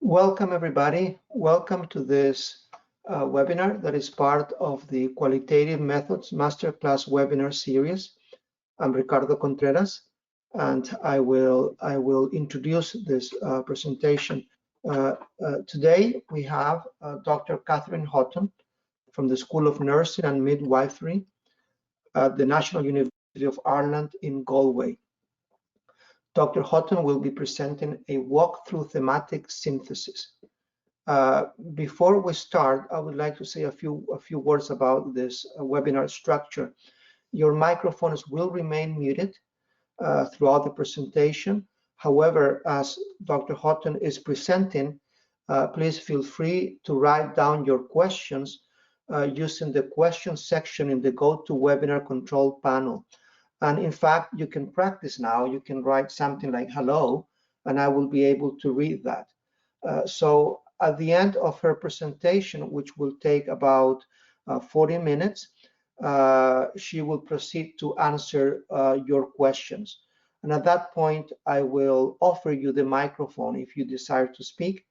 Welcome everybody. Welcome to this webinar that is part of the Qualitative Methods Masterclass webinar series. I'm Ricardo Contreras, and I will introduce this presentation. Today we have Dr. Catherine Houghton from the School of Nursing and Midwifery at the National University of Ireland in Galway. Dr. Houghton will be presenting a walk through thematic synthesis. Before we start, I would like to say a few words about this webinar structure. Your microphones will remain muted throughout the presentation. However, as Dr. Houghton is presenting, please feel free to write down your questions using the question section in the GoToWebinar control panel. And in fact, you can practice now. You can write something like hello, and I will be able to read that. So at the end of her presentation, which will take about 40 minutes, she will proceed to answer your questions. And at that point, I will offer you the microphone if you desire to speak.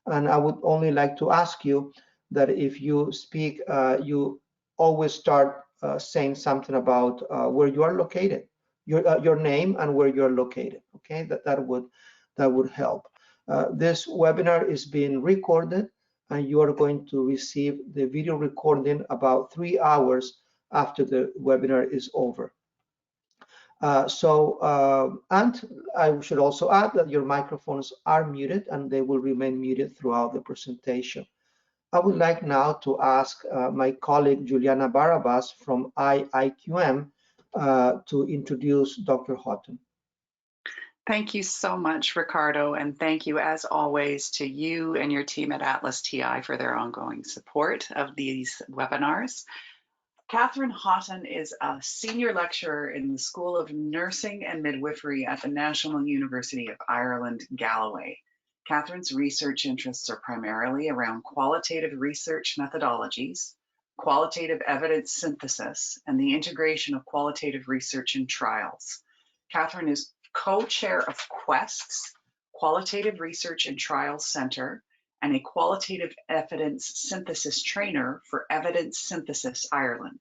And I would only like to ask you that if you speak, you always start saying something about where you are located, your name and where you are located. Okay, that would help. This webinar is being recorded, and you are going to receive the video recording about 3 hours after the webinar is over. And I should also add that your microphones are muted and they will remain muted throughout the presentation. I would like now to ask my colleague Juliana Barabas from IIQM to introduce Dr. Houghton. Thank you so much, Ricardo, and thank you as always to you and your team at Atlas TI for their ongoing support of these webinars. Catherine Houghton is a senior lecturer in the School of Nursing and Midwifery at the National University of Ireland, Galway. Catherine's research interests are primarily around qualitative research methodologies, qualitative evidence synthesis, and the integration of qualitative research in trials. Catherine is co-chair of Quest's Qualitative Research and Trials Center and a qualitative evidence synthesis trainer for Evidence Synthesis Ireland.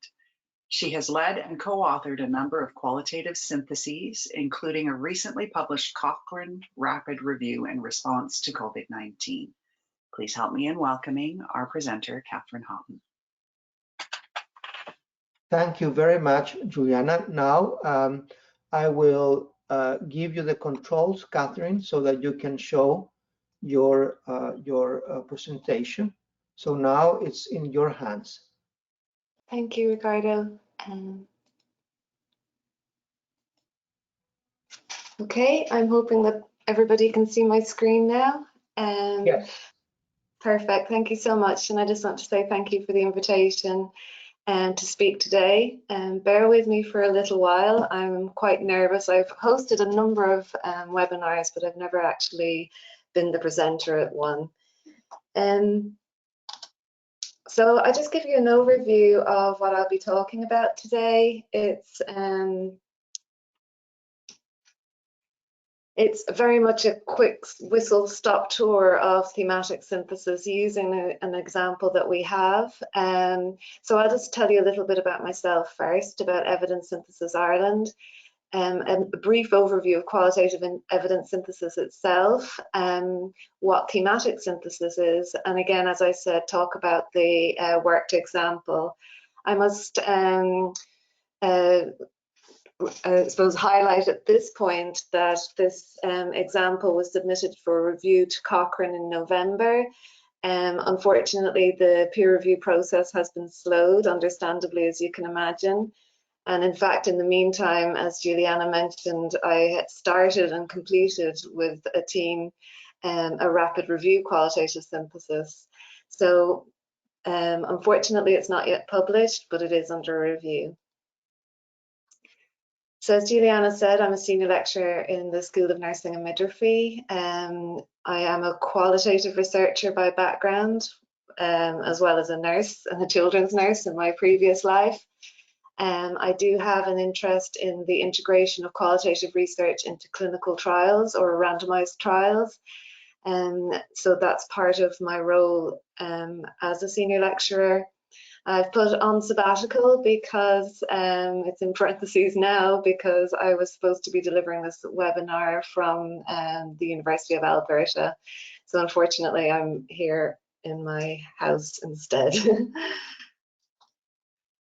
She has led and co-authored a number of qualitative syntheses, including a recently published Cochrane Rapid Review in response to COVID-19. Please help me in welcoming our presenter, Catherine Houghton. Thank you very much, Juliana. Now, I will give you the controls, Catherine, so that you can show your presentation. So now it's in your hands. Thank you, Ricardo. Okay, I'm hoping that everybody can see my screen now. Yes. Perfect, thank you so much. And I just want to say thank you for the invitation to speak today. Bear with me for a little while. I'm quite nervous. I've hosted a number of webinars, but I've never actually been the presenter at one. So I'll just give you an overview of what I'll be talking about today. It's very much a quick whistle-stop tour of thematic synthesis using an example that we have. So I'll just tell you a little bit about myself first, about Evidence Synthesis Ireland, and a brief overview of qualitative evidence synthesis itself, what thematic synthesis is, and again, as I said, talk about the worked example. I must I suppose highlight at this point that this example was submitted for review to Cochrane in November. Unfortunately, the peer review process has been slowed, understandably, as you can imagine. And in fact, in the meantime, as Juliana mentioned, I had started and completed with a team a rapid review qualitative synthesis. So unfortunately, it's not yet published, but it is under review. So as Juliana said, I'm a senior lecturer in the School of Nursing and Midwifery. I am a qualitative researcher by background, as well as a nurse and a children's nurse in my previous life. I do have an interest in the integration of qualitative research into clinical trials or randomized trials. So that's part of my role as a senior lecturer. I've put on sabbatical because it's in parentheses now, because I was supposed to be delivering this webinar from the University of Alberta. So unfortunately, I'm here in my house instead.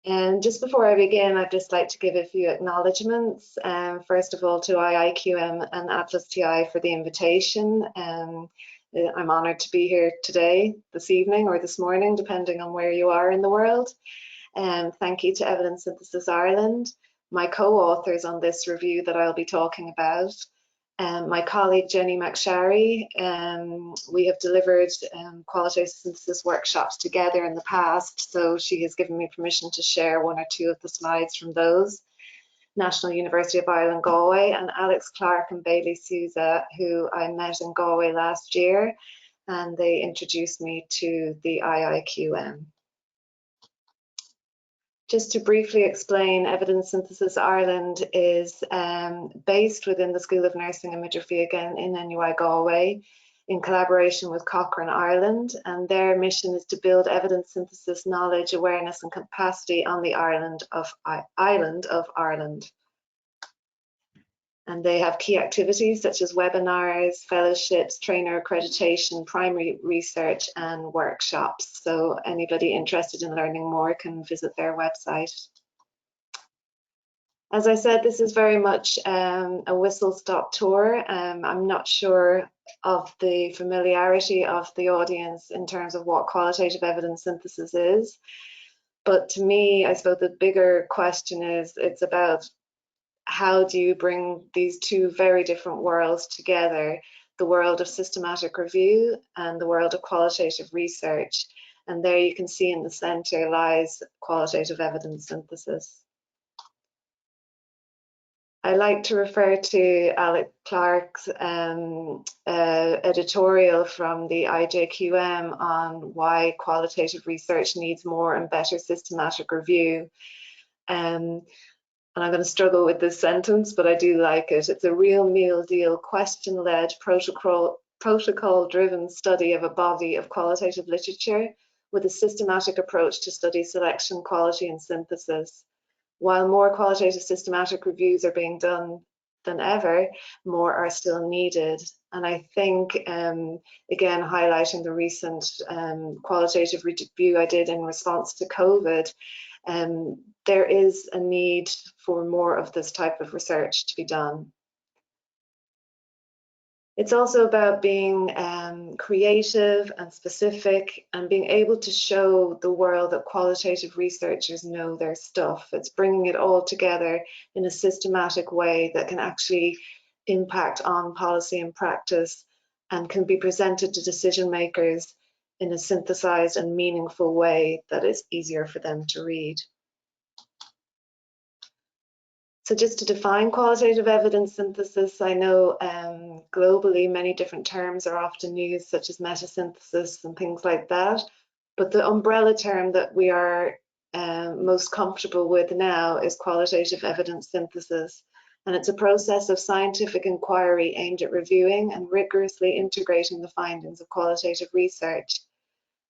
And just before I begin, I'd just like to give a few acknowledgements. First of all, to IIQM and Atlas TI for the invitation. I'm honoured to be here today, this evening, or this morning, depending on where you are in the world. Thank you to Evidence Synthesis Ireland, my co-authors on this review that I'll be talking about, my colleague Jenny McSharry. We have delivered qualitative synthesis workshops together in the past, so she has given me permission to share one or two of the slides from those. National University of Ireland, Galway, and Alex Clark and Bailey Souza, who I met in Galway last year, and they introduced me to the IIQM. Just to briefly explain, Evidence Synthesis Ireland is based within the School of Nursing and Midwifery, again in NUI Galway, in collaboration with Cochrane Ireland, and their mission is to build evidence synthesis knowledge, awareness and capacity on the island of Ireland. And they have key activities such as webinars, fellowships, trainer accreditation, primary research and workshops. So anybody interested in learning more can visit their website. As I said, this is very much a whistle-stop tour. I'm not sure of the familiarity of the audience in terms of what qualitative evidence synthesis is. But to me, I suppose the bigger question is, it's about how do you bring these two very different worlds together, the world of systematic review and the world of qualitative research. And there you can see in the center lies qualitative evidence synthesis. I like to refer to Alex Clark's editorial from the IIQM on why qualitative research needs more and better systematic review. And I'm going to struggle with this sentence, but I do like it. It's a real meal deal, question-led, protocol-driven study of a body of qualitative literature with a systematic approach to study selection, quality, and synthesis. While more qualitative systematic reviews are being done than ever, more are still needed. And I think, again, highlighting the recent qualitative review I did in response to COVID, there is a need for more of this type of research to be done. It's also about being creative and specific and being able to show the world that qualitative researchers know their stuff. It's bringing it all together in a systematic way that can actually impact on policy and practice and can be presented to decision makers in a synthesized and meaningful way that is easier for them to read. So just to define qualitative evidence synthesis, I know globally many different terms are often used, such as meta-synthesis and things like that. But the umbrella term that we are most comfortable with now is qualitative evidence synthesis. And it's a process of scientific inquiry aimed at reviewing and rigorously integrating the findings of qualitative research.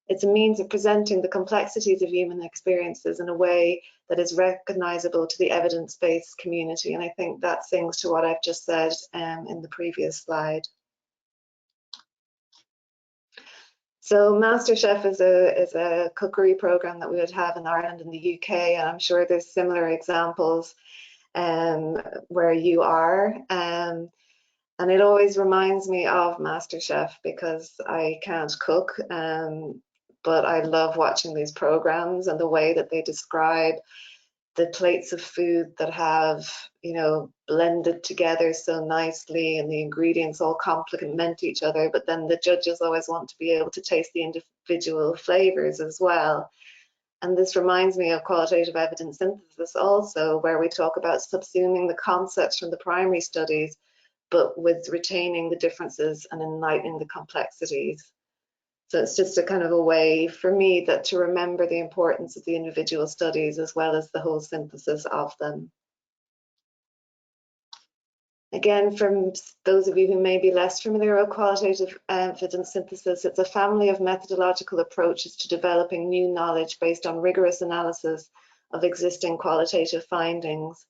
It's a means of presenting the complexities of human experiences in a way that is recognizable to the evidence-based community. And I think that sings to what I've just said in the previous slide. So MasterChef is a cookery program that we would have in Ireland and the UK, and I'm sure there's similar examples where you are. And it always reminds me of MasterChef because I can't cook, but I love watching these programs and the way that they describe the plates of food that have, you know, blended together so nicely and the ingredients all complement each other, but then the judges always want to be able to taste the individual flavors as well. And this reminds me of qualitative evidence synthesis also, where we talk about subsuming the concepts from the primary studies, but with retaining the differences and enlightening the complexities. So it's just a kind of a way for me that to remember the importance of the individual studies as well as the whole synthesis of them. Again, from those of you who may be less familiar with qualitative evidence synthesis, it's a family of methodological approaches to developing new knowledge based on rigorous analysis of existing qualitative findings.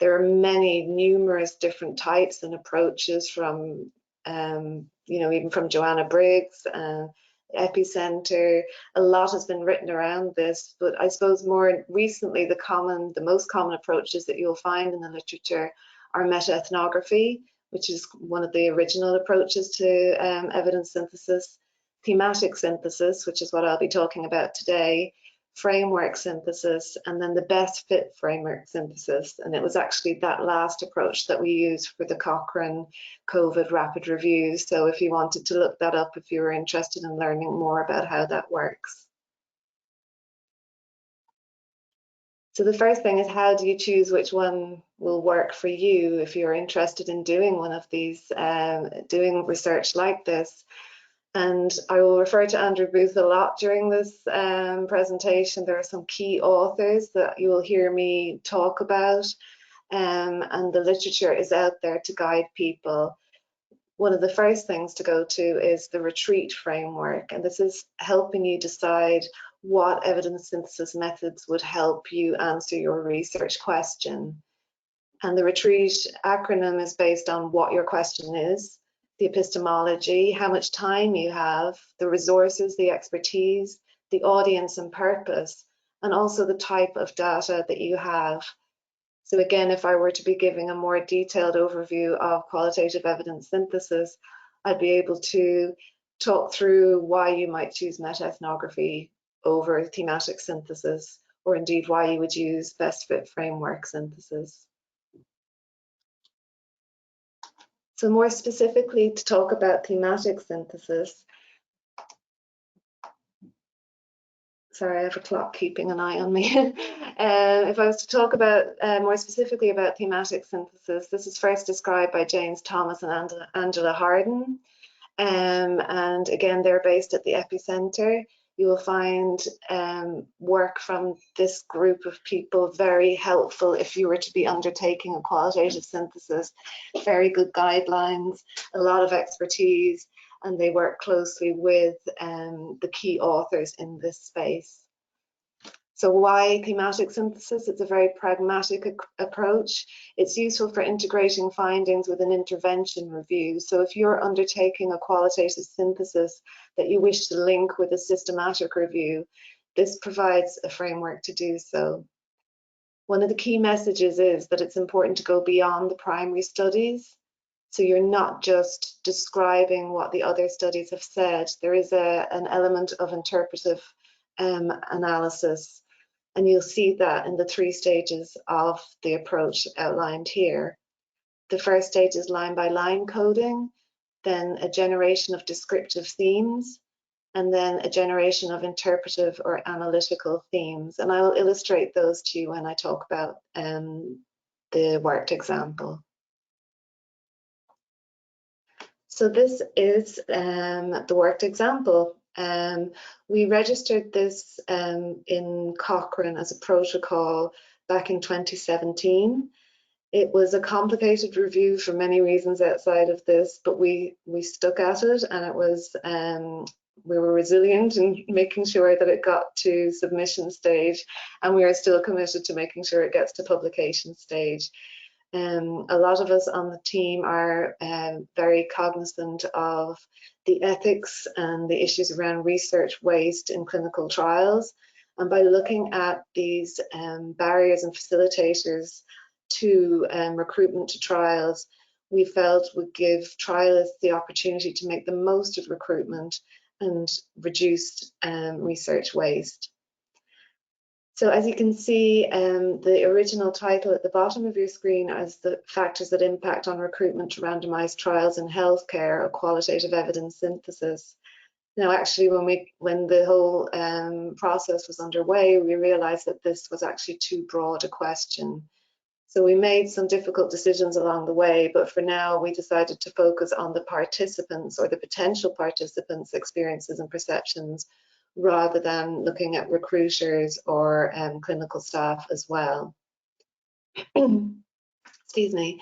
There are numerous different types and approaches from, even from Joanna Briggs, Epicenter. A lot has been written around this, but I suppose more recently, the most common approaches that you'll find in the literature are meta-ethnography, which is one of the original approaches to evidence synthesis, thematic synthesis, which is what I'll be talking about today, framework synthesis, and then the best fit framework synthesis. And it was actually that last approach that we used for the Cochrane COVID rapid review. So if you wanted to look that up, if you were interested in learning more about how that works. So the first thing is, how do you choose which one will work for you if you're interested in doing one of these, doing research like this? And I will refer to Andrew Booth a lot during this presentation. There are some key authors that you will hear me talk about, and the literature is out there to guide people. One of the first things to go to is the retreat framework, and this is helping you decide what evidence synthesis methods would help you answer your research question. And the retreat acronym is based on what your question is, the epistemology, how much time you have, the resources, the expertise, the audience and purpose, and also the type of data that you have. So again, if I were to be giving a more detailed overview of qualitative evidence synthesis, I'd be able to talk through why you might choose meta-ethnography over thematic synthesis, or indeed why you would use best fit framework synthesis. So more specifically, to talk about thematic synthesis, sorry, I have a clock keeping an eye on me. If I was to talk about more specifically about thematic synthesis, this is first described by James Thomas and Angela Harden. And again, they're based at the Epicenter. You will find work from this group of people very helpful if you were to be undertaking a qualitative synthesis. Very good guidelines, a lot of expertise, and they work closely with the key authors in this space. So why thematic synthesis? It's a very pragmatic approach. It's useful for integrating findings with an intervention review. So if you're undertaking a qualitative synthesis that you wish to link with a systematic review, this provides a framework to do so. One of the key messages is that it's important to go beyond the primary studies. So you're not just describing what the other studies have said. There is an element of interpretive analysis. And you'll see that in the 3 stages of the approach outlined here. The first stage is line by line coding, then a generation of descriptive themes, and then a generation of interpretive or analytical themes. And I will illustrate those to you when I talk about the worked example. So this is the worked example. We registered this in Cochrane as a protocol back in 2017. It was a complicated review for many reasons outside of this, but we stuck at it, and it was we were resilient in making sure that it got to submission stage, and we are still committed to making sure it gets to publication stage. A lot of us on the team are very cognizant of the ethics and the issues around research waste in clinical trials. And by looking at these barriers and facilitators to recruitment to trials, we felt would give trialists the opportunity to make the most of recruitment and reduce research waste. So as you can see, the original title at the bottom of your screen is the factors that impact on recruitment to randomized trials in healthcare, or qualitative evidence synthesis. Now, actually, when the whole process was underway, we realized that this was actually too broad a question. So we made some difficult decisions along the way, but for now, we decided to focus on the participants, or the potential participants' experiences and perceptions, rather than looking at recruiters or clinical staff as well. Excuse me.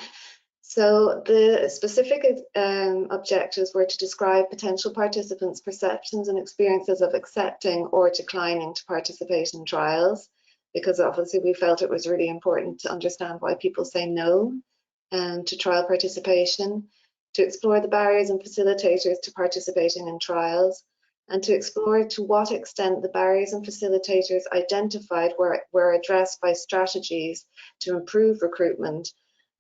So the specific objectives were to describe potential participants' perceptions and experiences of accepting or declining to participate in trials, because obviously we felt it was really important to understand why people say no to trial participation, to explore the barriers and facilitators to participating in trials, and to explore to what extent the barriers and facilitators identified were addressed by strategies to improve recruitment,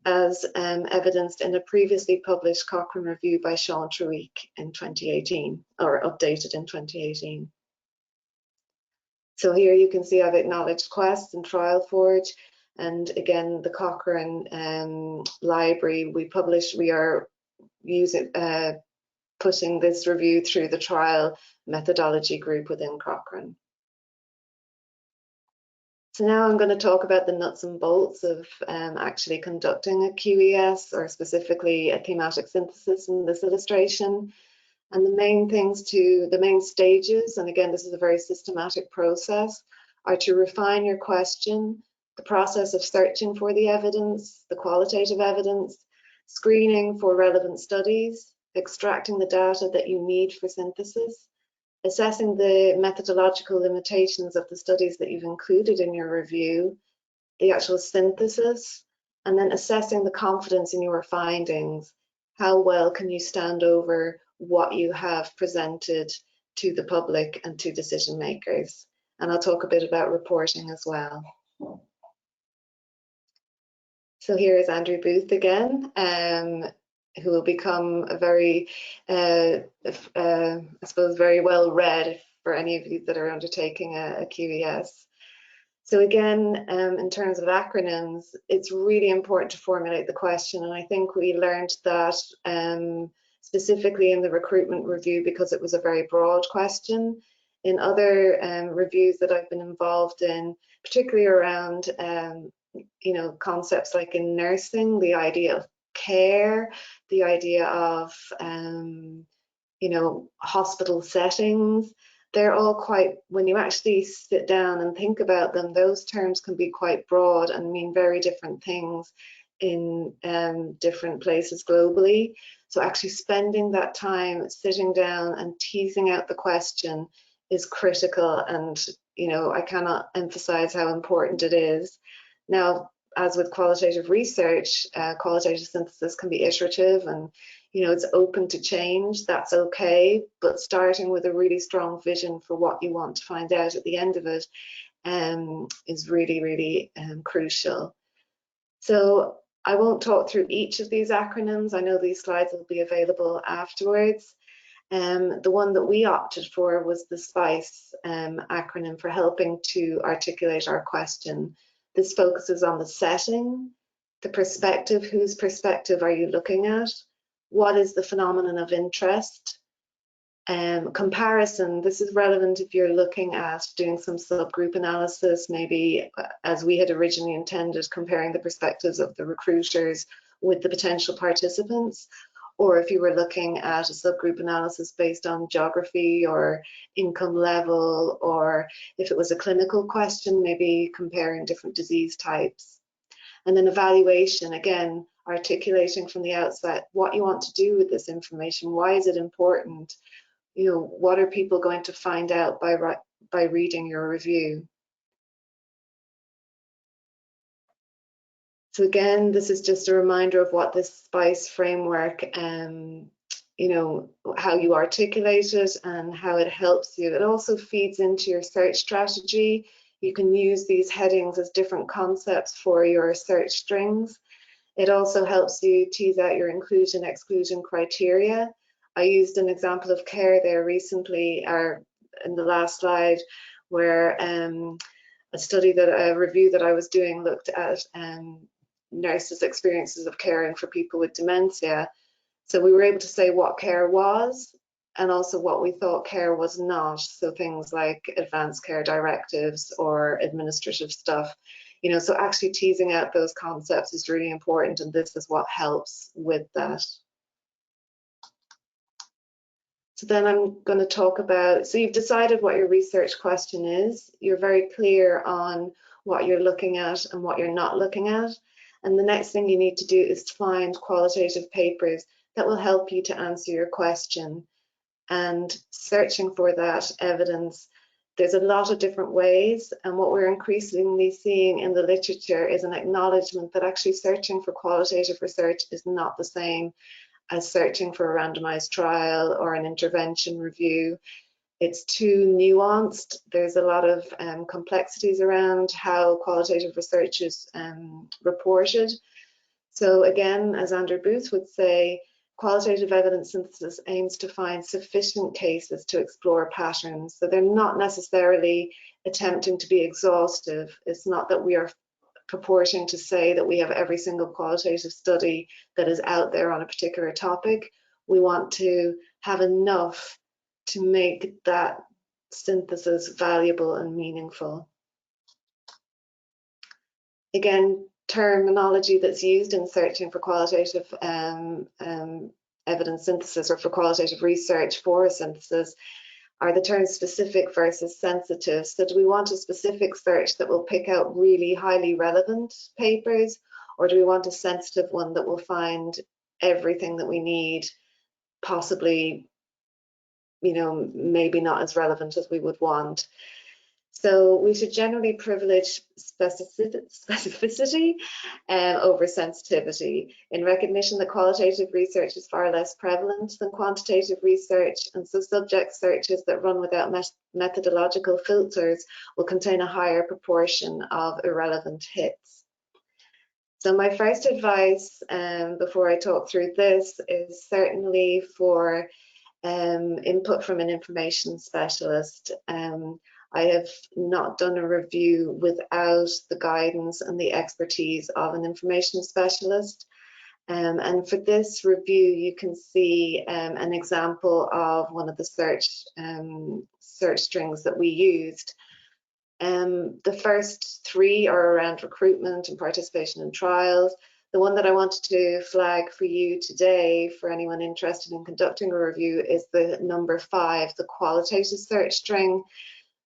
as evidenced in a previously published Cochrane review by Sean Treweek in 2018, or updated in 2018. So here you can see I've acknowledged Quest and TrialForge, and again the Cochrane library we are using putting this review through the trial methodology group within Cochrane. So now I'm going to talk about the nuts and bolts of actually conducting a QES, or specifically a thematic synthesis in this illustration. And the main stages, and again, this is a very systematic process, are to refine your question, the process of searching for the evidence, the qualitative evidence, screening for relevant studies, extracting the data that you need for synthesis, assessing the methodological limitations of the studies that you've included in your review, the actual synthesis, and then assessing the confidence in your findings. How well can you stand over what you have presented to the public and to decision makers? And I'll talk a bit about reporting as well. So here is Andrew Booth again, who will become a very, I suppose, very well read for any of you that are undertaking a QES. So again, in terms of acronyms, it's really important to formulate the question, and I think we learned that specifically in the recruitment review, because it was a very broad question. In other reviews that I've been involved in, particularly around concepts like in nursing, the idea of care, the idea of hospital settings, they're all quite, when you actually sit down and think about them, those terms can be quite broad and mean very different things in different places globally. So actually spending that time sitting down and teasing out the question is critical, and I cannot emphasize how important it is. Now, as with qualitative research, qualitative synthesis can be iterative, and it's open to change. That's okay, but starting with a really strong vision for what you want to find out at the end of it is really, really crucial. So I won't talk through each of these acronyms. I know these slides will be available afterwards. The one that we opted for was the SPICE acronym for helping to articulate our question. This focuses on the setting, the perspective, whose perspective are you looking at? What is the phenomenon of interest? Comparison, this is relevant if you're looking at doing some subgroup analysis, maybe as we had originally intended, comparing the perspectives of the recruiters with the potential participants, or if you were looking at a subgroup analysis based on geography or income level, or if it was a clinical question, maybe comparing different disease types. And then evaluation, again, articulating from the outset what you want to do with this information. Why is it important? What are people going to find out by reading your review? So again, this is just a reminder of what this SPICE framework, how you articulate it and how it helps you. It also feeds into your search strategy. You can use these headings as different concepts for your search strings. It also helps you tease out your inclusion-exclusion criteria. I used an example of care there recently, or in the last slide, where a review that I was doing looked at nurses' experiences of caring for people with dementia. So we were able to say what care was and also what we thought care was not. So things like advanced care directives or administrative stuff. So actually teasing out those concepts is really important, and this is what helps with that. So then I'm going to talk about, so you've decided what your research question is. You're very clear on what you're looking at and what you're not looking at. And the next thing you need to do is to find qualitative papers that will help you to answer your question. And searching for that evidence, there's a lot of different ways, and what we're increasingly seeing in the literature is an acknowledgement that actually searching for qualitative research is not the same as searching for a randomized trial or an intervention review. It's too nuanced. There's a lot of complexities around how qualitative research is reported. So again, as Andrew Booth would say, qualitative evidence synthesis aims to find sufficient cases to explore patterns. So they're not necessarily attempting to be exhaustive. It's not that we are purporting to say that we have every single qualitative study that is out there on a particular topic. We want to have enough to make that synthesis valuable and meaningful. Again, terminology that's used in searching for qualitative evidence synthesis or for qualitative research for a synthesis are the terms specific versus sensitive. So do we want a specific search that will pick out really highly relevant papers, or do we want a sensitive one that will find everything that we need, possibly, you know, maybe not as relevant as we would want? So we should generally privilege specificity over sensitivity, in recognition that qualitative research is far less prevalent than quantitative research, and so subject searches that run without methodological filters will contain a higher proportion of irrelevant hits. So my first advice before I talk through this is certainly for input from an information specialist. I have not done a review without the guidance and the expertise of an information specialist. And for this review, you can see an example of one of the search strings that we used. The first three are around recruitment and participation in trials. The one that I wanted to flag for you today, for anyone interested in conducting a review, is the number 5, the qualitative search string,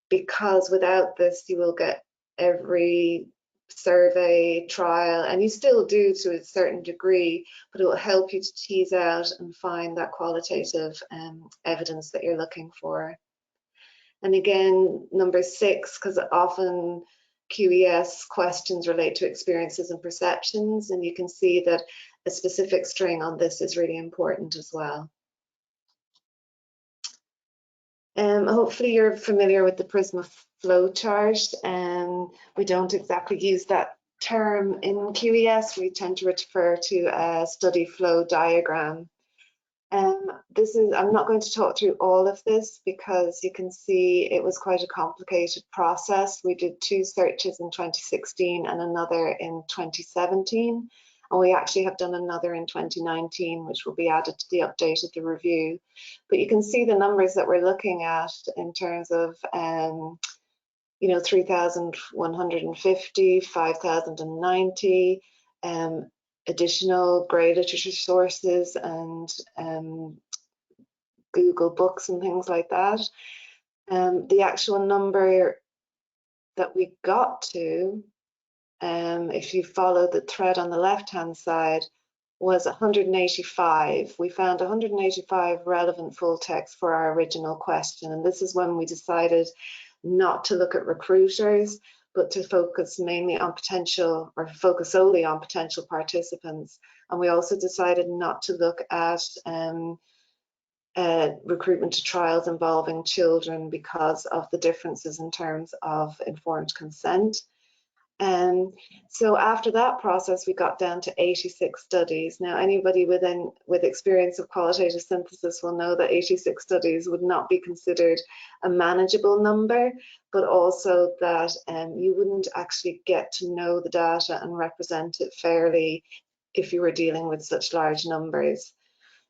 because without this you will get every survey, trial, and you still do to a certain degree, but it will help you to tease out and find that qualitative evidence that you're looking for. And again, number 6, because often QES questions relate to experiences and perceptions, and you can see that a specific string on this is really important as well. Hopefully you're familiar with the Prisma flowchart, and we don't exactly use that term in QES. We tend to refer to a study flow diagram. I'm not going to talk through all of this because you can see it was quite a complicated process. We did 2 searches in 2016 and another in 2017. And we actually have done another in 2019, which will be added to the update of the review. But you can see the numbers that we're looking at in terms of, 3,150, 5,090, additional grey literature sources and Google Books and things like that. The actual number that we got to, if you follow the thread on the left-hand side, was 185. We found 185 relevant full text for our original question, and this is when we decided not to look at recruiters, but to focus mainly on potential, or focus solely on potential participants. And we also decided not to look at recruitment to trials involving children because of the differences in terms of informed consent. So after that process, we got down to 86 studies. Now, anybody with experience of qualitative synthesis will know that 86 studies would not be considered a manageable number, but also that you wouldn't actually get to know the data and represent it fairly if you were dealing with such large numbers.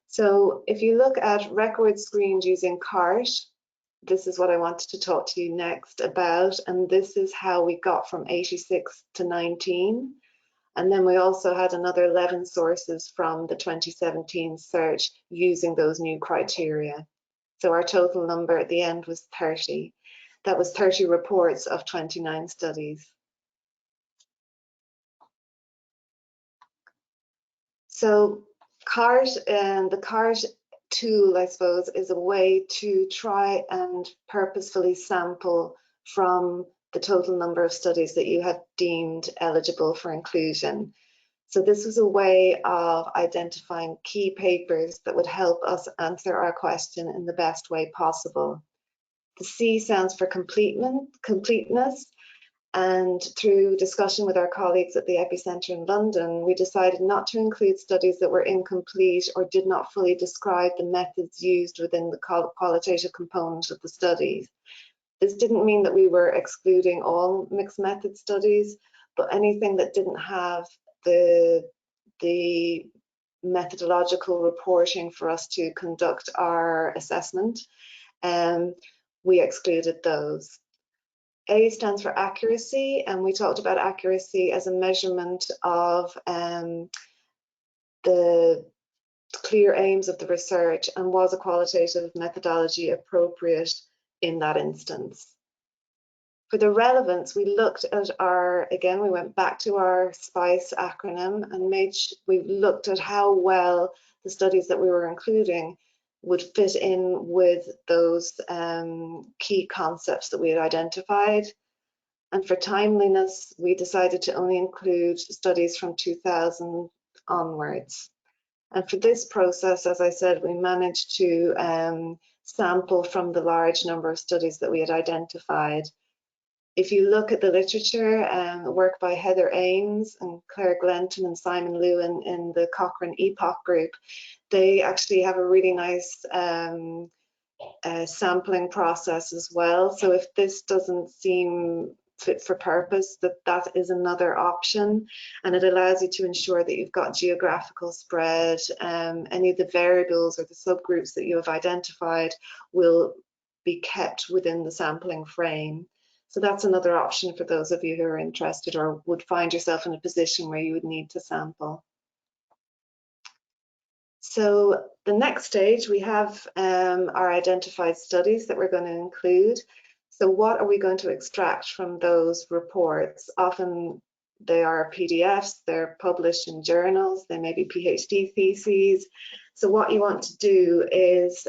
So if you look at records screened using CART, this is what I wanted to talk to you next about, and this is how we got from 86 to 19. And then we also had another 11 sources from the 2017 search using those new criteria. So our total number at the end was 30. That was 30 reports of 29 studies. So CART and the CART tool, I suppose, is a way to try and purposefully sample from the total number of studies that you had deemed eligible for inclusion. So this was a way of identifying key papers that would help us answer our question in the best way possible. The C stands for completeness, and through discussion with our colleagues at the Epicentre in London, we decided not to include studies that were incomplete or did not fully describe the methods used within the qualitative component of the studies. This didn't mean that we were excluding all mixed method studies, but anything that didn't have the methodological reporting for us to conduct our assessment, we excluded those. A stands for accuracy, and we talked about accuracy as a measurement of the clear aims of the research, and was a qualitative methodology appropriate in that instance. For the relevance, we looked at again, we went back to our SPICE acronym and we looked at how well the studies that we were including would fit in with those key concepts that we had identified. And for timeliness, we decided to only include studies from 2000 onwards. And for this process, as I said, we managed to sample from the large number of studies that we had identified. If you look at the literature, work by Heather Ames and Claire Glenton and Simon Lewin in the Cochrane EPOC group, they actually have a really nice sampling process as well. So if this doesn't seem fit for purpose, that is another option, and it allows you to ensure that you've got geographical spread. Any of the variables or the subgroups that you have identified will be kept within the sampling frame. So that's another option for those of you who are interested or would find yourself in a position where you would need to sample. So the next stage, we have our identified studies that we're going to include. So what are we going to extract from those reports? Often they are PDFs, they're published in journals, they may be PhD theses. So what you want to do is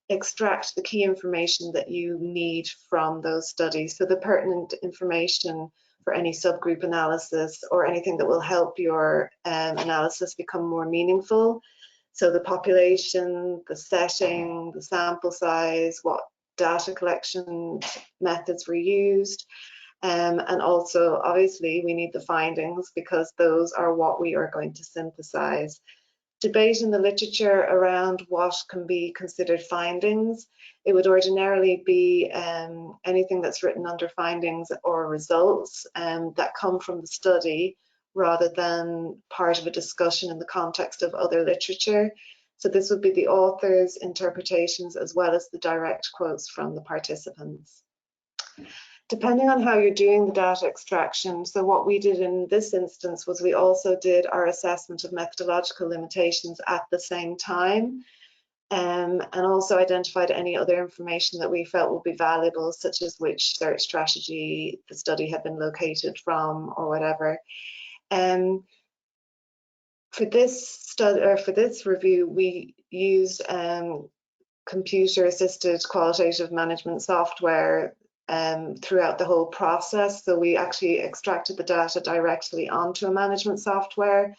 extract the key information that you need from those studies. So the pertinent information for any subgroup analysis or anything that will help your analysis become more meaningful. So the population, the setting, the sample size, what data collection methods were used, and also obviously we need the findings because those are what we are going to synthesize. Debate in the literature around what can be considered findings. It would ordinarily be anything that's written under findings or results that come from the study rather than part of a discussion in the context of other literature. So this would be the author's interpretations as well as the direct quotes from the participants. Depending on how you're doing the data extraction, so what we did in this instance was we also did our assessment of methodological limitations at the same time, and also identified any other information that we felt would be valuable, such as which search strategy the study had been located from or whatever. For this study, or for this review, we used computer-assisted qualitative management software throughout the whole process. So we actually extracted the data directly onto a management software,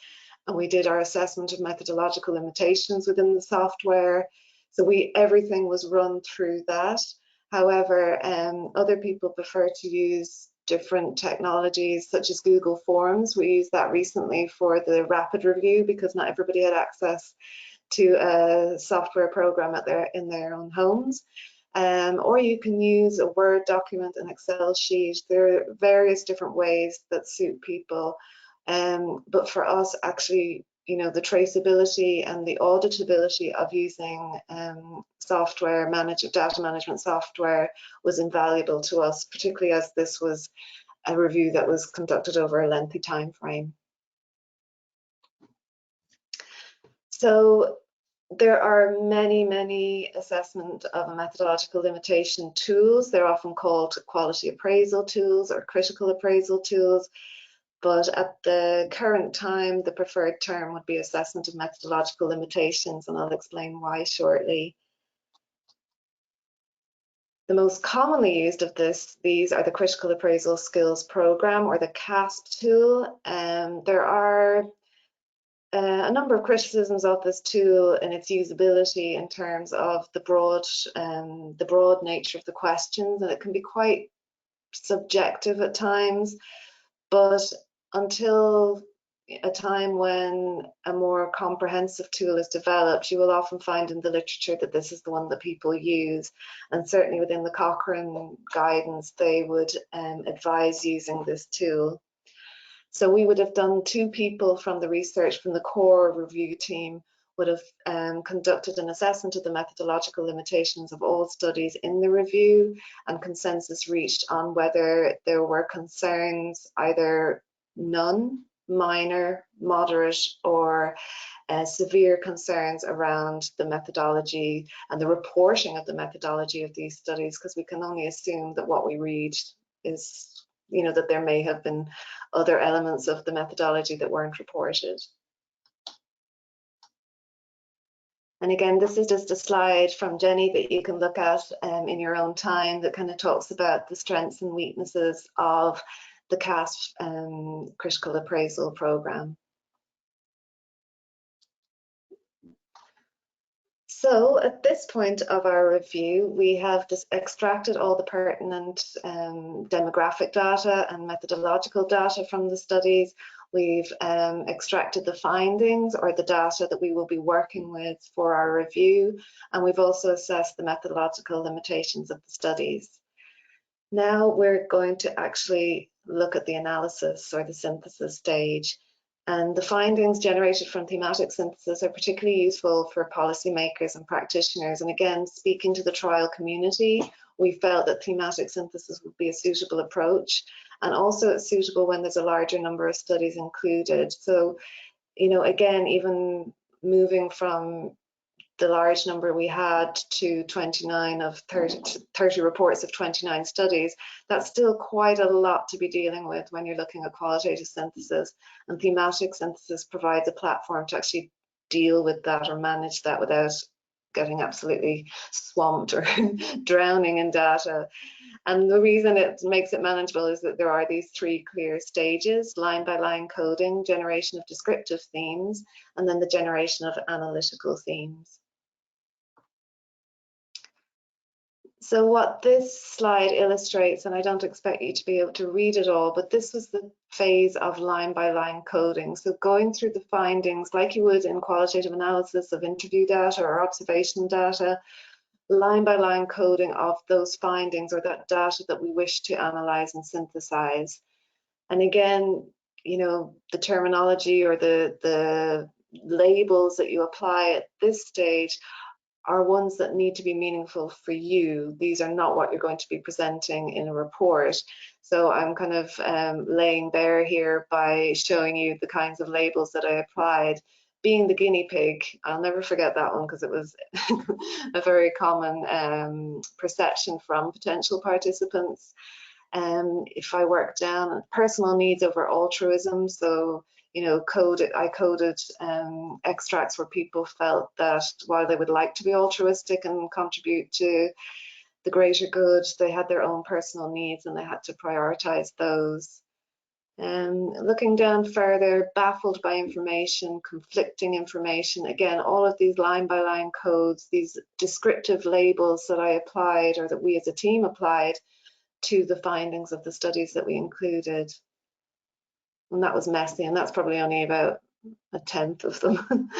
and we did our assessment of methodological limitations within the software. So everything was run through that. However, other people prefer to use different technologies such as Google Forms. We used that recently for the rapid review because not everybody had access to a software program in their own homes. Or you can use a Word document, an Excel sheet. There are various different ways that suit people. But for us, actually, you know, the traceability and the auditability of using data management software was invaluable to us, particularly as this was a review that was conducted over a lengthy time frame. So there are many assessment of a methodological limitation tools. They're often called quality appraisal tools or critical appraisal tools. but at the current time, the preferred term would be assessment of methodological limitations, and I'll explain why shortly. The most commonly used of these are the Critical Appraisal Skills Program, or the CASP tool. There are a number of criticisms of this tool and its usability in terms of the broad nature of the questions, and it can be quite subjective at times. But until a time when a more comprehensive tool is developed, you will often find in the literature that this is the one that people use, and certainly within the Cochrane guidance they would advise using this tool. So we would have done, 2 people from the research from the core review team would have conducted an assessment of the methodological limitations of all studies in the review, and consensus reached on whether there were concerns, either none, minor, moderate, or severe concerns around the methodology and the reporting of the methodology of these studies, because we can only assume that what we read is, you know, that there may have been other elements of the methodology that weren't reported. And again, this is just a slide from Jenny that you can look at in your own time, that kind of talks about the strengths and weaknesses of the CASP critical appraisal program. So at this point of our review, we have just extracted all the pertinent demographic data and methodological data from the studies. We've extracted the findings, or the data that we will be working with for our review, and we've also assessed the methodological limitations of the studies. Now we're going to actually look at the analysis, or the synthesis stage. And the findings generated from thematic synthesis are particularly useful for policymakers and practitioners. And again, speaking to the trial community, we felt that thematic synthesis would be a suitable approach. And also it's suitable when there's a larger number of studies included. So, you know, again, even moving from the large number we had to 29 of 30 reports of 29 studies, that's still quite a lot to be dealing with when you're looking at qualitative synthesis. And thematic synthesis provides a platform to actually deal with that or manage that without getting absolutely swamped or drowning in data. And the reason it makes it manageable is that there are these 3 clear stages: line by line coding, generation of descriptive themes, and then the generation of analytical themes. So what this slide illustrates, and I don't expect you to be able to read it all, but this was the phase of line by line coding. So going through the findings like you would in qualitative analysis of interview data or observational data, line by line coding of those findings, or that data that we wish to analyze and synthesize. And again, you know, the terminology or the labels that you apply at this stage are ones that need to be meaningful for you. These are not what you're going to be presenting in a report. So I'm kind of laying bare here by showing you the kinds of labels that I applied. Being the guinea pig, I'll never forget that one, because it was a very common perception from potential participants. If I work down personal needs over altruism, so you know, I coded extracts where people felt that while they would like to be altruistic and contribute to the greater good, they had their own personal needs and they had to prioritize those. Looking down further, baffled by information, conflicting information, again, all of these line by line codes, these descriptive labels that I applied, or that we as a team applied to the findings of the studies that we included. And that was messy, and that's probably only about 1/10 of them.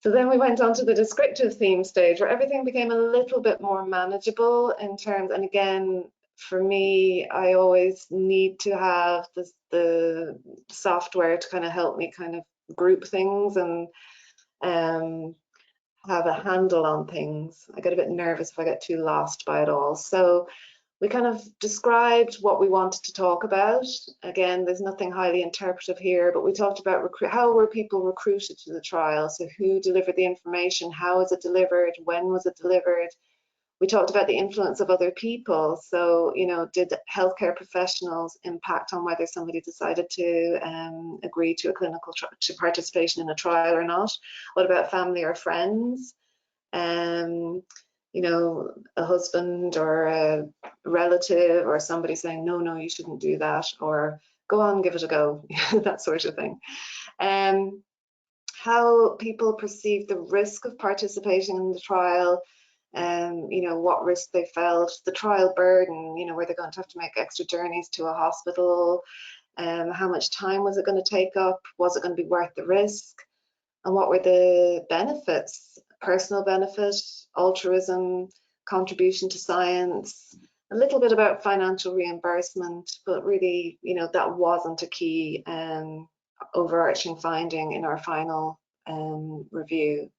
So then we went on to the descriptive theme stage, where everything became a little bit more manageable in terms, and again, for me, I always need to have the software to kind of help me kind of group things and have a handle on things. I get a bit nervous if I get too lost by it all. So we kind of described what we wanted to talk about. Again, there's nothing highly interpretive here, but we talked about how were people recruited to the trial? So who delivered the information? How was it delivered? When was it delivered? We talked about the influence of other people. So, you know, did healthcare professionals impact on whether somebody decided to agree to a clinical to participation in a trial or not? What about family or friends? You know, a husband or a relative or somebody saying, no, no, you shouldn't do that, or go on, give it a go, that sort of thing. How people perceive the risk of participating in the trial, you know, what risk they felt, the trial burden, you know, were they going to have to make extra journeys to a hospital, how much time was it going to take up, was it going to be worth the risk, and what were the benefits, personal benefit, altruism, contribution to science, a little bit about financial reimbursement, but really, you know, that wasn't a key overarching finding in our final review.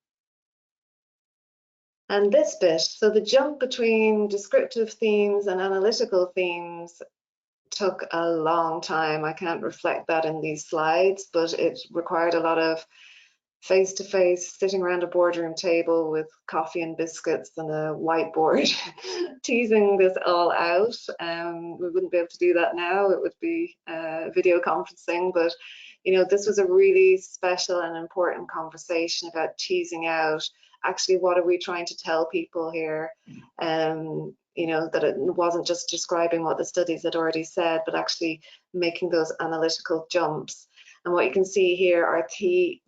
And this bit, so the jump between descriptive themes and analytical themes took a long time. I can't reflect that in these slides, but it required a lot of face-to-face, sitting around a boardroom table with coffee and biscuits and a whiteboard, teasing this all out. We wouldn't be able to do that now. It would be video conferencing, but you know, this was a really special and important conversation about teasing out actually what are we trying to tell people here. You know, that it wasn't just describing what the studies had already said, but actually making those analytical jumps. And what you can see here are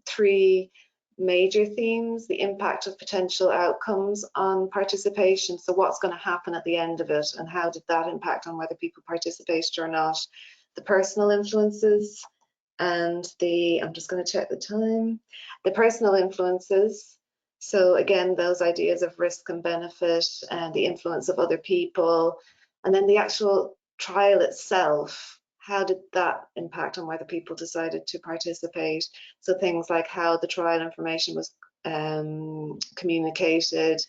three major themes: the impact of potential outcomes on participation. So what's going to happen at the end of it, and how did that impact on whether people participated or not? The personal influences and I'm just going to check the time, the personal influences. So again, those ideas of risk and benefit and the influence of other people, and then the actual trial itself. How did that impact on whether people decided to participate? So things like how the trial information was communicated,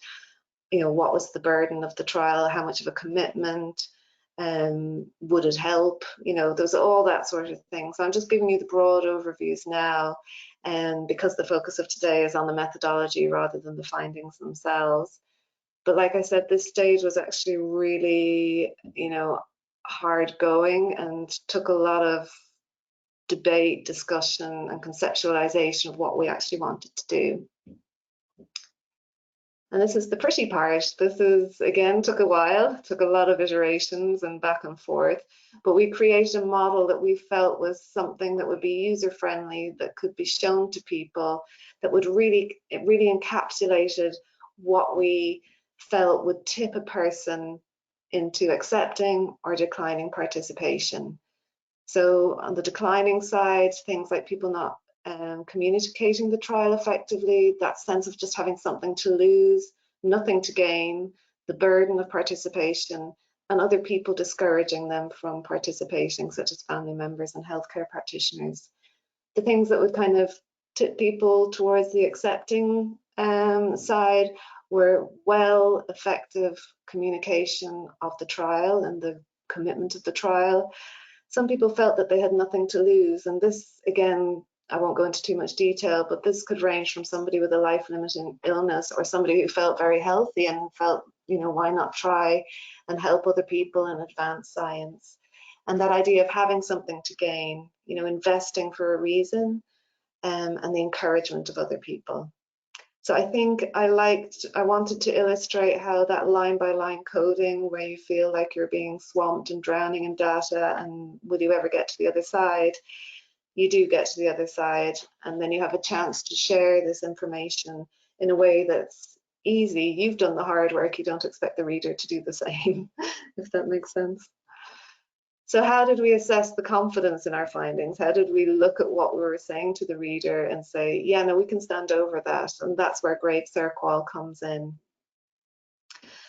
you know, what was the burden of the trial, how much of a commitment, would it help? You know, there's all that sort of thing. So I'm just giving you the broad overviews now, because the focus of today is on the methodology rather than the findings themselves. But like I said, this stage was actually really, you know, hard going and took a lot of debate, discussion, and conceptualization of what we actually wanted to do. And this is the pretty part. This is, again, took a while, took a lot of iterations and back and forth, but we created a model that we felt was something that would be user-friendly, that could be shown to people, that would really, it really encapsulated what we felt would tip a person into accepting or declining participation. So on the declining side, things like people not communicating the trial effectively, that sense of just having something to lose, nothing to gain, the burden of participation, and other people discouraging them from participating, such as family members and healthcare practitioners. The things that would kind of tip people towards the accepting side were well, effective communication of the trial and the commitment of the trial. Some people felt that they had nothing to lose, and this, again, I won't go into too much detail, but this could range from somebody with a life-limiting illness or somebody who felt very healthy and felt, you know, why not try and help other people and advance science. And that idea of having something to gain, you know, investing for a reason, and the encouragement of other people. So I think I wanted to illustrate how that line-by-line coding, where you feel like you're being swamped and drowning in data, and will you ever get to the other side? You do get to the other side, and then you have a chance to share this information in a way that's easy. You've done the hard work, you don't expect the reader to do the same, if that makes sense. So how did we assess the confidence in our findings? How did we look at what we were saying to the reader and say, yeah, no, we can stand over that? And that's where Great CERQUAL comes in.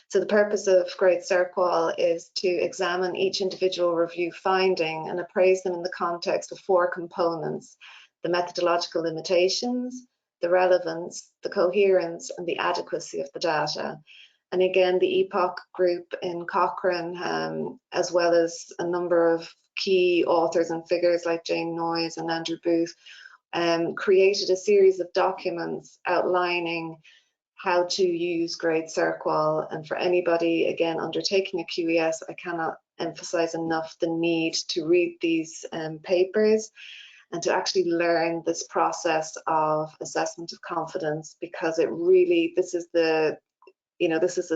So the purpose of Great CERQUAL is to examine each individual review finding and appraise them in the context of 4 components: the methodological limitations, the relevance, the coherence, and the adequacy of the data. And again, the EPOC group in Cochrane, as well as a number of key authors and figures like Jane Noyes and Andrew Booth, created a series of documents outlining how to use grade CERQUAL. And for anybody, again, undertaking a QES, I cannot emphasize enough the need to read these papers and to actually learn this process of assessment of confidence, because it really, this is the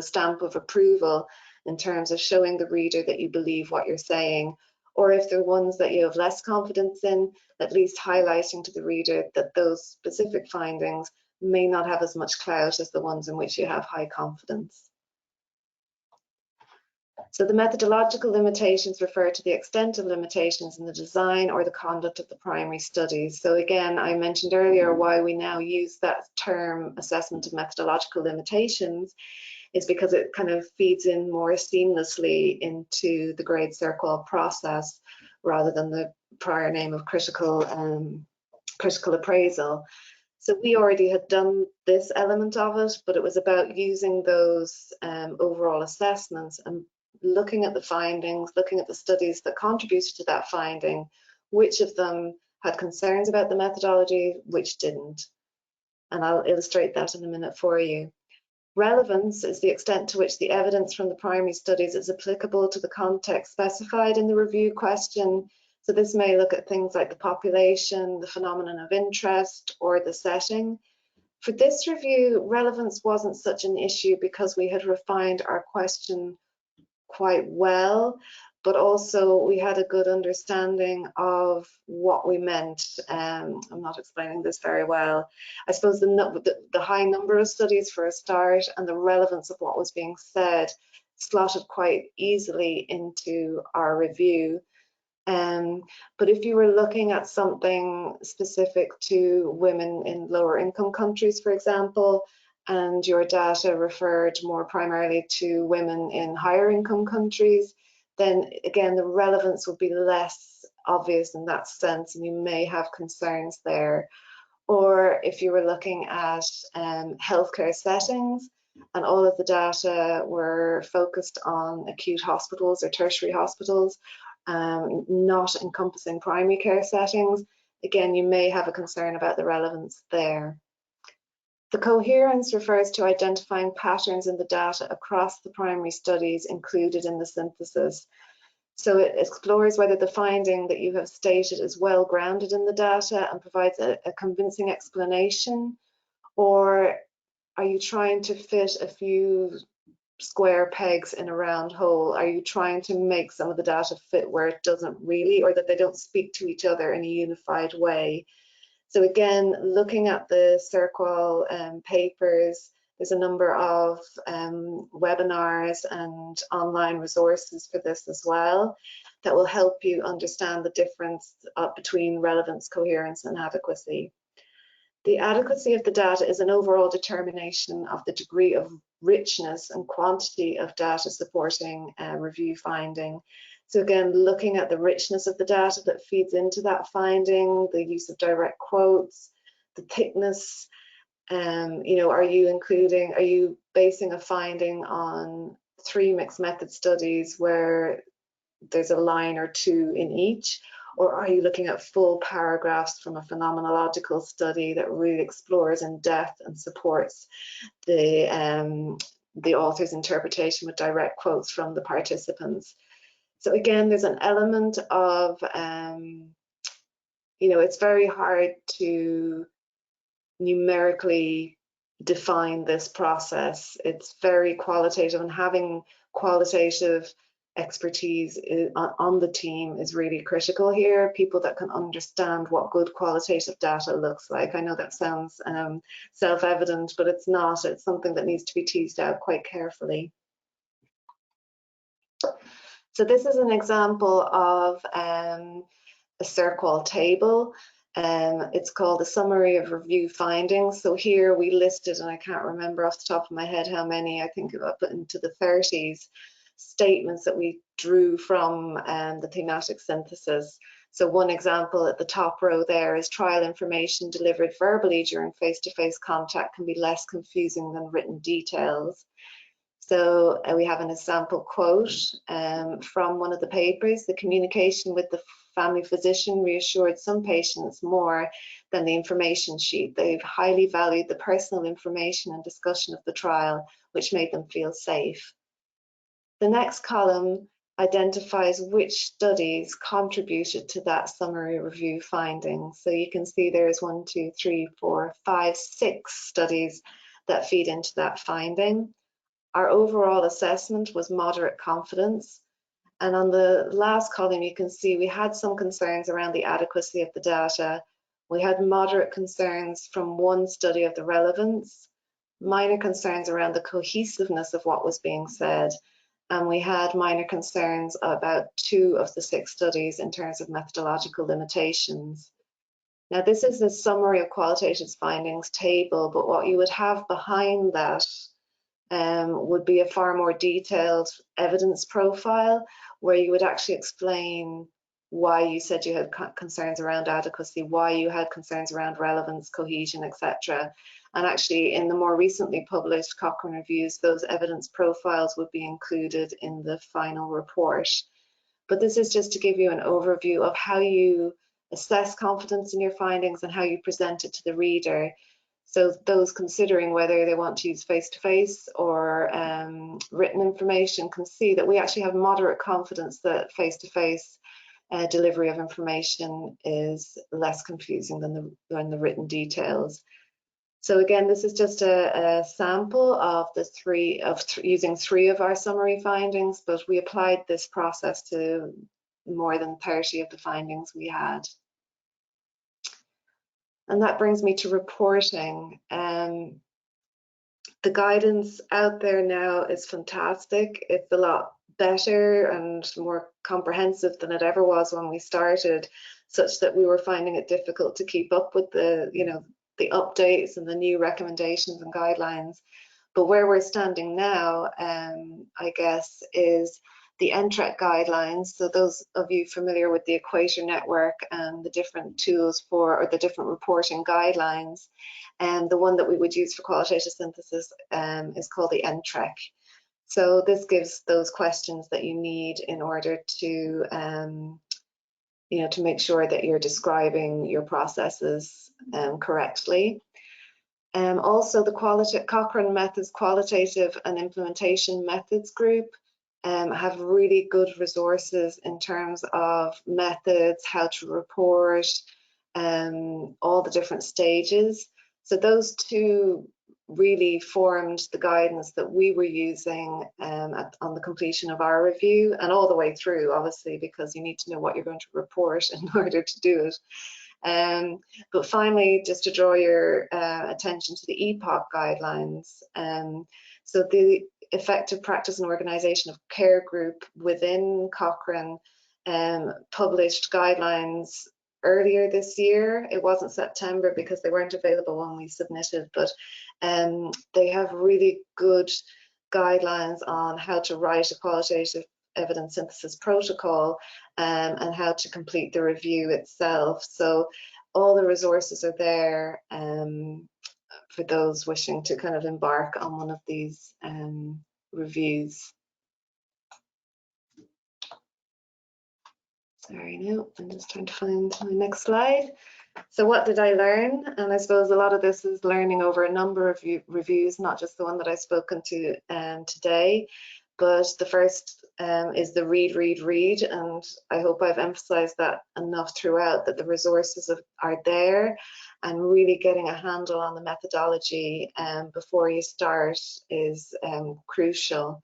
stamp of approval in terms of showing the reader that you believe what you're saying, or if there are ones that you have less confidence in, at least highlighting to the reader that those specific findings may not have as much clout as the ones in which you have high confidence. So the methodological limitations refer to the extent of limitations in the design or the conduct of the primary studies. So again, I mentioned earlier why we now use that term assessment of methodological limitations is because it kind of feeds in more seamlessly into the grade CERQUAL process rather than the prior name of critical appraisal. So we already had done this element of it, but it was about using those overall assessments and looking at the findings, looking at the studies that contributed to that finding, which of them had concerns about the methodology, which didn't. And I'll illustrate that in a minute for you. Relevance is the extent to which the evidence from the primary studies is applicable to the context specified in the review question. So this may look at things like the population, the phenomenon of interest, or the setting. For this review, relevance wasn't such an issue because we had refined our question quite well, but also we had a good understanding of what we meant. I'm not explaining this very well. I suppose the high number of studies for a start and the relevance of what was being said slotted quite easily into our review. But if you were looking at something specific to women in lower income countries, for example, and your data referred more primarily to women in higher income countries, then again, the relevance would be less obvious in that sense, and you may have concerns there. Or if you were looking at healthcare settings and all of the data were focused on acute hospitals or tertiary hospitals, not encompassing primary care settings, again, you may have a concern about the relevance there. The coherence refers to identifying patterns in the data across the primary studies included in the synthesis. So it explores whether the finding that you have stated is well grounded in the data and provides a convincing explanation, or are you trying to fit a few square pegs in a round hole? Are you trying to make some of the data fit where it doesn't really, or that they don't speak to each other in a unified way? So again, looking at the CERQUAL papers, there's a number of webinars and online resources for this as well that will help you understand the difference between relevance, coherence, and adequacy. The adequacy of the data is an overall determination of the degree of richness and quantity of data supporting review finding. So again, looking at the richness of the data that feeds into that finding, the use of direct quotes, the thickness, are you basing a finding on 3 mixed method studies where there's a line or two in each, or are you looking at full paragraphs from a phenomenological study that really explores in depth and supports the author's interpretation with direct quotes from the participants? So again, there's an element of, it's very hard to numerically define this process. It's very qualitative, and having qualitative expertise on the team is really critical here. People that can understand what good qualitative data looks like. I know that sounds self-evident, but it's not. It's something that needs to be teased out quite carefully. So this is an example of a CERQUAL table. It's called a summary of review findings. So here we listed, and I can't remember off the top of my head how many, I think up into the 30s, statements that we drew from the thematic synthesis. So one example at the top row there is trial information delivered verbally during face-to-face contact can be less confusing than written details. So we have an example quote from one of the papers: "The communication with the family physician reassured some patients more than the information sheet. They've highly valued the personal information and discussion of the trial, which made them feel safe." The next column identifies which studies contributed to that summary review finding. So you can see there's 1, 2, 3, 4, 5, 6 studies that feed into that finding. Our overall assessment was moderate confidence. And on the last column, you can see we had some concerns around the adequacy of the data. We had moderate concerns from one study of the relevance, minor concerns around the cohesiveness of what was being said, and we had minor concerns about 2 of the 6 studies in terms of methodological limitations. Now, this is a summary of qualitative findings table, but what you would have behind that would be a far more detailed evidence profile, where you would actually explain why you said you had concerns around adequacy, why you had concerns around relevance, cohesion, etc. And actually, in the more recently published Cochrane reviews, those evidence profiles would be included in the final report. But this is just to give you an overview of how you assess confidence in your findings and how you present it to the reader. So those considering whether they want to use face-to-face or written information can see that we actually have moderate confidence that face-to-face delivery of information is less confusing than the written details. So again, this is just a sample of the using 3 of our summary findings, but we applied this process to more than 30 of the findings we had. And that brings me to reporting. The guidance out there now is fantastic. It's a lot better and more comprehensive than it ever was when we started, such that we were finding it difficult to keep up with the updates and the new recommendations and guidelines. But where we're standing now, I guess, is the NTREC guidelines. So those of you familiar with the Equator Network and the different tools or the different reporting guidelines, and the one that we would use for qualitative synthesis is called the NTREC. So this gives those questions that you need in order to to make sure that you're describing your processes correctly. Also, the Cochrane Methods Qualitative and Implementation Methods group have really good resources in terms of methods, how to report, all the different stages. So those 2 really formed the guidance that we were using on the completion of our review, and all the way through, obviously, because you need to know what you're going to report in order to do it. But finally, just to draw your attention to the EPOC guidelines. So the Effective Practice and Organisation of Care group within Cochrane published guidelines earlier this year. It wasn't September because they weren't available when we submitted, but they have really good guidelines on how to write a qualitative evidence synthesis protocol and how to complete the review itself. So all the resources are there for those wishing to kind of embark on one of these reviews. Sorry, no, I'm just trying to find my next slide. So what did I learn? And I suppose a lot of this is learning over a number of reviews, not just the one that I've spoken to today. But the first is the read, read, read. And I hope I've emphasized that enough throughout, that the resources are there, and really getting a handle on the methodology before you start is crucial.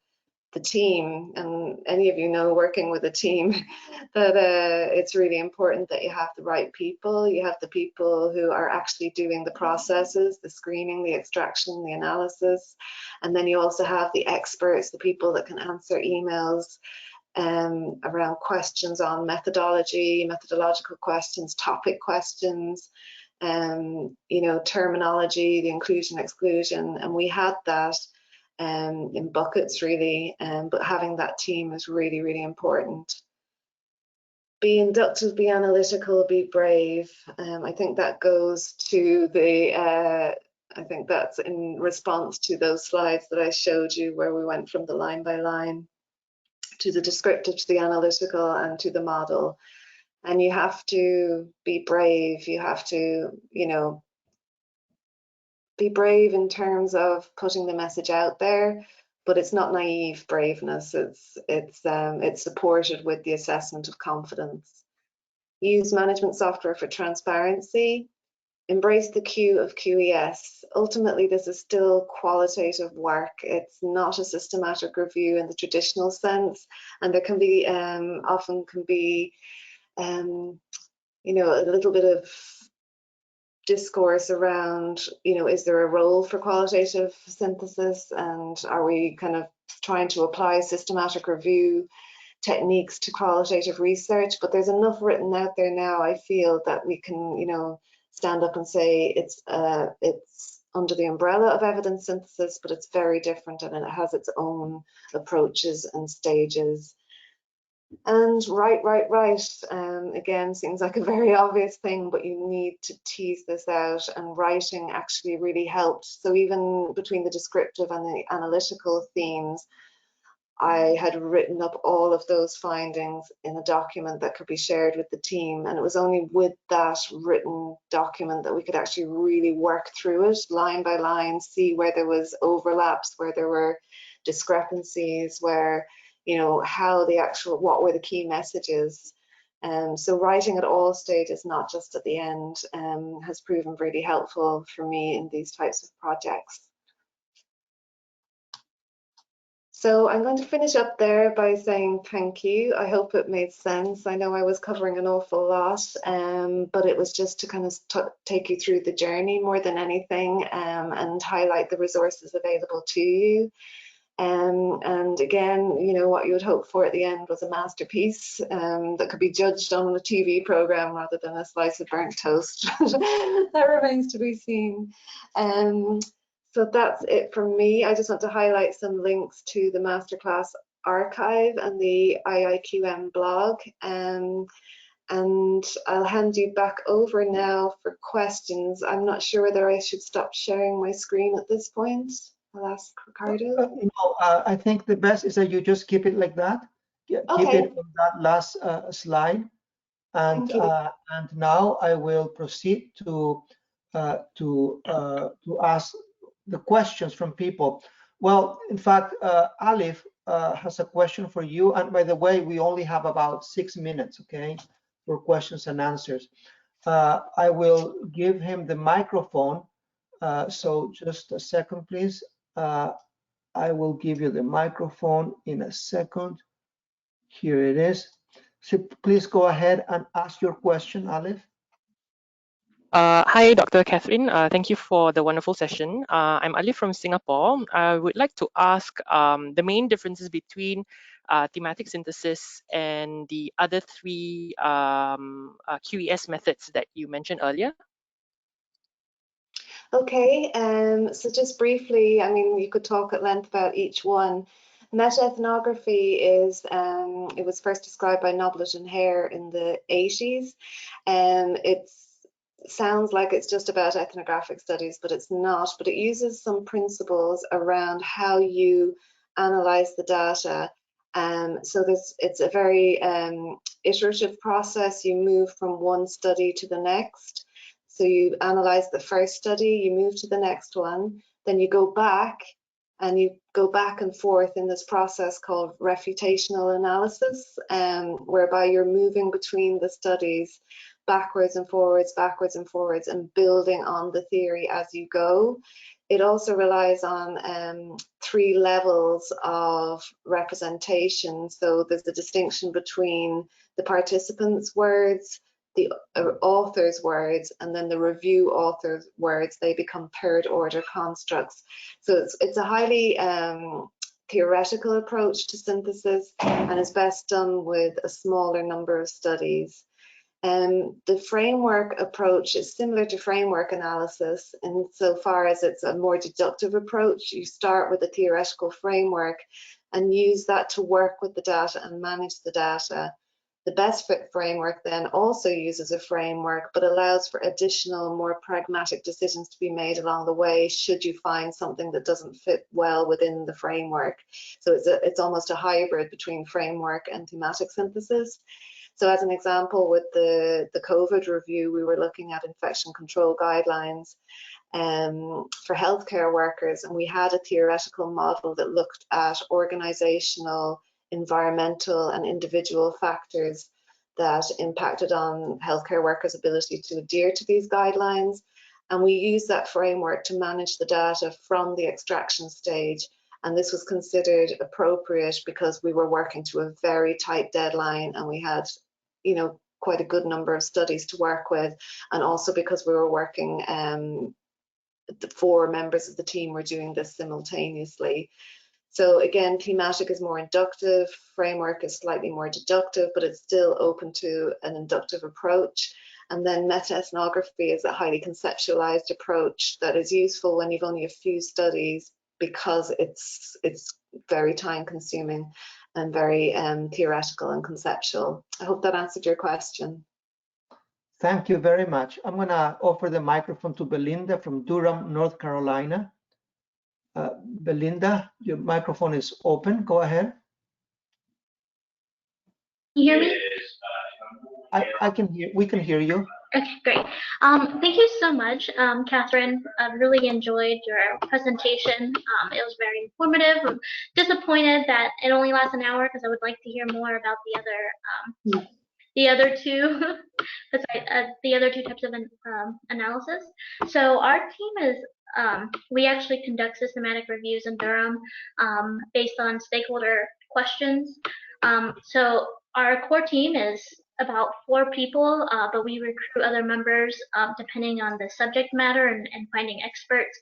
The team, and any of you know working with a team, that it's really important that you have the right people. You have the people who are actually doing the processes, the screening, the extraction, the analysis, and then you also have the experts, the people that can answer emails around questions on methodology, methodological questions, topic questions, terminology, the inclusion, exclusion, and we had that in buckets really, but having that team is really, really important. Be inductive, be analytical, be brave. I think that goes to the I think that's in response to those slides that I showed you where we went from the line by line to the descriptive, to the analytical, and to the model. And you have to be brave. You have to, you know, be brave in terms of putting the message out there, but it's not naive braveness. It's supported with the assessment of confidence. Use management software for transparency. Embrace the Q of QES. Ultimately, this is still qualitative work. It's not a systematic review in the traditional sense, and there can be often can be you know, a little bit of discourse around, you know, is there a role for qualitative synthesis, and are we kind of trying to apply systematic review techniques to qualitative research? But there's enough written out there now, I feel, that we can, you know, stand up and say it's under the umbrella of evidence synthesis, but it's very different and it has its own approaches and stages. And right. Again, seems like a very obvious thing, but you need to tease this out, and writing actually really helped. So even between the descriptive and the analytical themes, I had written up all of those findings in a document that could be shared with the team, and it was only with that written document that we could actually really work through it line by line, see where there was overlaps, where there were discrepancies, where, you know, how the actual, what were the key messages. So writing at all stages, not just at the end, has proven really helpful for me in these types of projects. So I'm going to finish up there by saying thank you. I hope it made sense. I know I was covering an awful lot, but it was just to kind of take you through the journey more than anything, and highlight the resources available to you. And again, you know, what you would hope for at the end was a masterpiece that could be judged on a TV program rather than a slice of burnt toast. That remains to be seen. So that's it from me. I just want to highlight some links to the masterclass archive and the IIQM blog. And I'll hand you back over now for questions. I'm not sure whether I should stop sharing my screen at this point. I'll ask Ricardo. No, I think the best is that you just keep it like that. Keep Okay. it on that last slide. And now I will proceed to ask the questions from people. Well, in fact, Alif has a question for you. And by the way, we only have about 6 minutes, okay, for questions and answers. I will give him the microphone. So just a second, please. I will give you the microphone in a second. Here it is. So please go ahead and ask your question, Alif. Hi, Dr. Catherine. Thank you for the wonderful session. I'm Ali from Singapore. I would like to ask the main differences between thematic synthesis and the other three QES methods that you mentioned earlier. Okay, so just briefly, I mean, you could talk at length about each one. Meta-ethnography is, it was first described by Noblet and Hare in the 80s. It sounds like it's just about ethnographic studies, but it's not. But it uses some principles around how you analyze the data. So it's a very iterative process. You move from one study to the next. So you analyze the first study, you move to the next one, then you go back and you go back and forth in this process called refutational analysis, whereby you're moving between the studies backwards and forwards, and building on the theory as you go. It also relies on 3 levels of representation. So there's a distinction between the participants' words, the author's words, and then the review author's words. They become third order constructs. So it's a highly theoretical approach to synthesis, and is best done with a smaller number of studies. The framework approach is similar to framework analysis insofar as it's a more deductive approach. You start with a theoretical framework and use that to work with the data and manage the data. The best fit framework then also uses a framework, but allows for additional, more pragmatic decisions to be made along the way should you find something that doesn't fit well within the framework. So it's almost a hybrid between framework and thematic synthesis. So as an example, with the COVID review, we were looking at infection control guidelines for healthcare workers, and we had a theoretical model that looked at organizational, environmental and individual factors that impacted on healthcare workers' ability to adhere to these guidelines. And we used that framework to manage the data from the extraction stage. And this was considered appropriate because we were working to a very tight deadline, and we had, you know, quite a good number of studies to work with, and also because we were working, the 4 members of the team were doing this simultaneously. So again, thematic is more inductive, framework is slightly more deductive, but it's still open to an inductive approach. And then meta-ethnography is a highly conceptualized approach that is useful when you've only a few studies, because it's very time consuming and very theoretical and conceptual. I hope that answered your question. Thank you very much. I'm going to offer the microphone to Belinda from Durham, North Carolina. Belinda, your microphone is open. Go ahead. Can you hear me? I can hear. We can hear you. Okay, great. Thank you so much, Catherine. I really enjoyed your presentation. It was very informative. I'm disappointed that it only lasts an hour, because I would like to hear more about the other two, the other two types of analysis. So our team is, we actually conduct systematic reviews in Durham based on stakeholder questions. So our core team is about 4 people, but we recruit other members depending on the subject matter and finding experts.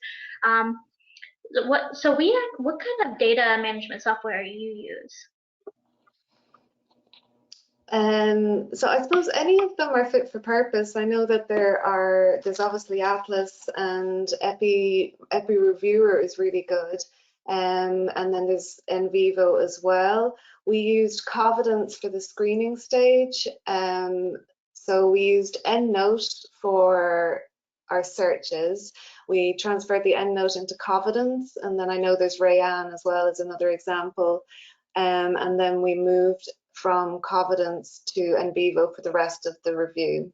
What kind of data management software you use? So I suppose any of them are fit for purpose. I know that there's obviously Atlas, and Epi Reviewer is really good. And then there's NVivo as well. We used CAQDAS for the screening stage. So we used EndNote for our searches. We transferred the EndNote into CAQDAS, and then I know there's Rayan as well as another example. And then we moved from CAQDAS to NVivo for the rest of the review.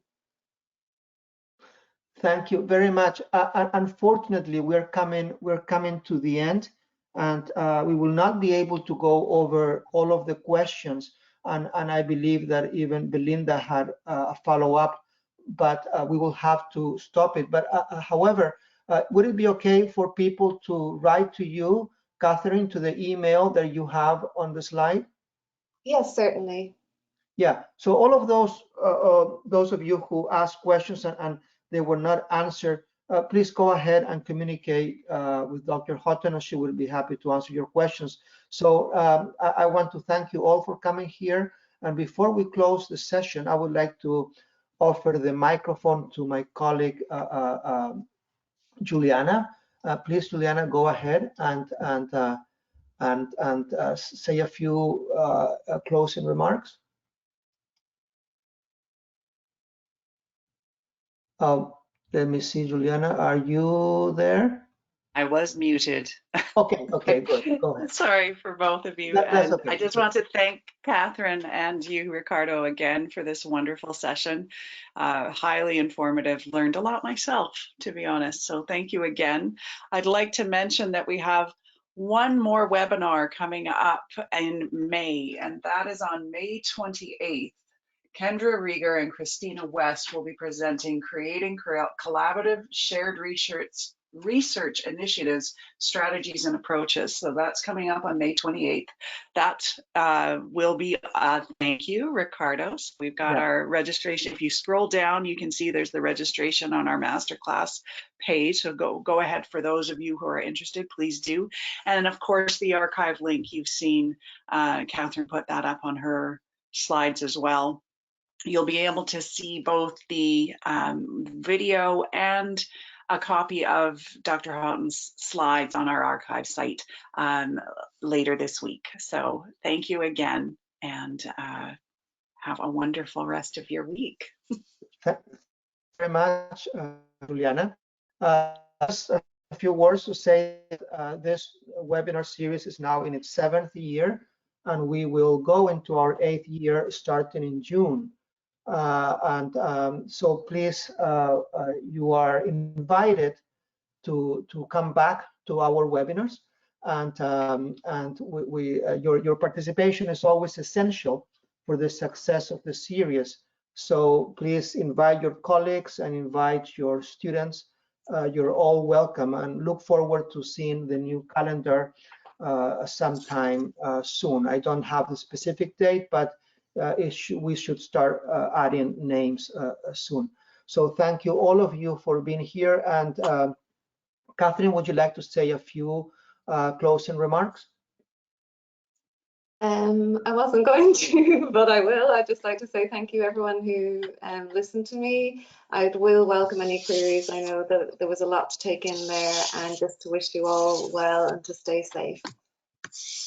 Thank you very much. Unfortunately, we're coming to the end, and we will not be able to go over all of the questions. And I believe that even Belinda had a follow-up, but we will have to stop it. But however, would it be okay for people to write to you, Catherine, to the email that you have on the slide? Yes, certainly. Yeah, so all of those of you who asked questions and they were not answered, please go ahead and communicate with Dr. Houghton, and she will be happy to answer your questions. So I want to thank you all for coming here. And before we close the session, I would like to offer the microphone to my colleague, Juliana. Please, Juliana, go ahead and say a few closing remarks. Let me see, Juliana, are you there? I was muted. Okay, good. Go ahead. Sorry for both of you. That's And okay. I just want to thank Catherine and you, Ricardo, again for this wonderful session. Highly informative, learned a lot myself, to be honest. So thank you again. I'd like to mention that we have one more webinar coming up in May, and that is on May 28th. Kendra Rieger and Christina West will be presenting Creating Collaborative Shared Research Initiatives, Strategies and Approaches. So that's coming up on May 28th. That will be, thank you, Ricardo. So we've got our registration. If you scroll down, you can see there's the registration on our masterclass page. So go ahead for those of you who are interested, please do. And of course, the archive link you've seen, Catherine put that up on her slides as well. You'll be able to see both the video and a copy of Dr. Houghton's slides on our archive site later this week. So thank you again, and Have a wonderful rest of your week. Thank you very much, Juliana. Just a few words to say this webinar series is now in its 7th year, and we will go into our 8th year starting in June. So please, you are invited to come back to our webinars, and your participation is always essential for the success of the series. So please invite your colleagues and invite your students. You're all welcome, and look forward to seeing the new calendar sometime soon. I don't have the specific date, but we should start adding names soon. So thank you, all of you, for being here. And Catherine, would you like to say a few closing remarks? I wasn't going to, but I will. I'd just like to say thank you, everyone who listened to me. I will welcome any queries. I know that there was a lot to take in there, and just to wish you all well and to stay safe.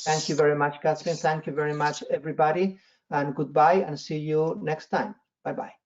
Thank you very much, Catherine. Thank you very much, everybody, and goodbye, and see you next time. Bye-bye.